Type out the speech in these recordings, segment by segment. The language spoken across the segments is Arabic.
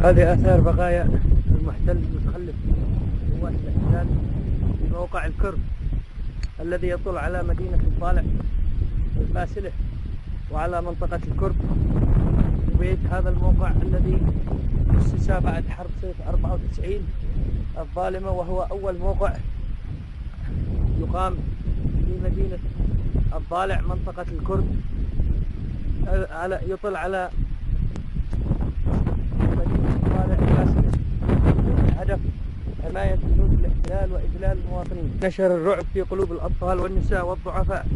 هذه آثار بقايا المحتل المتخلف قوات الاحتلال في موقع الكرب الذي يطل على مدينة الضالع الباسلة وعلى منطقة الكرب وبيت. هذا الموقع الذي أسس بعد حرب صيف 94 الظالمة، وهو أول موقع يقام في مدينة الضالع منطقة الكرب، يطل على مدينة الضالع الباسلة. الهدف حماية جنود الاحتلال وإذلال المواطنين، نشر الرعب في قلوب الأطفال والنساء والضعفاء،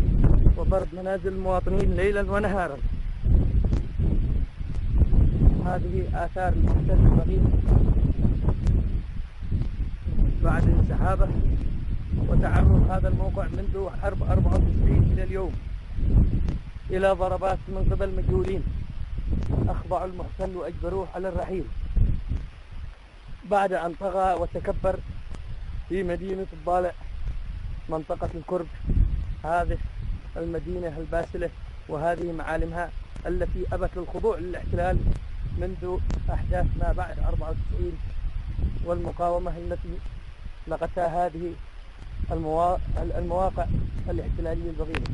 وضرب منازل المواطنين ليلا ونهارا. هذه آثار المحتل البغيض بعد انسحابه وتعرض هذا الموقع منذ حرب 94 إلى اليوم إلى ضربات من قبل مجهولين أخضعوا المحتل وأجبروه على الرحيل بعد أن طغى وتكبر في مدينة الضالع منطقة الكرب، هذه المدينة الباسلة وهذه معالمها التي أبت للخضوع للاحتلال منذ أحداث ما بعد 94 والمقاومة التي لقتها هذه المواقع الاحتلالية البغيضة.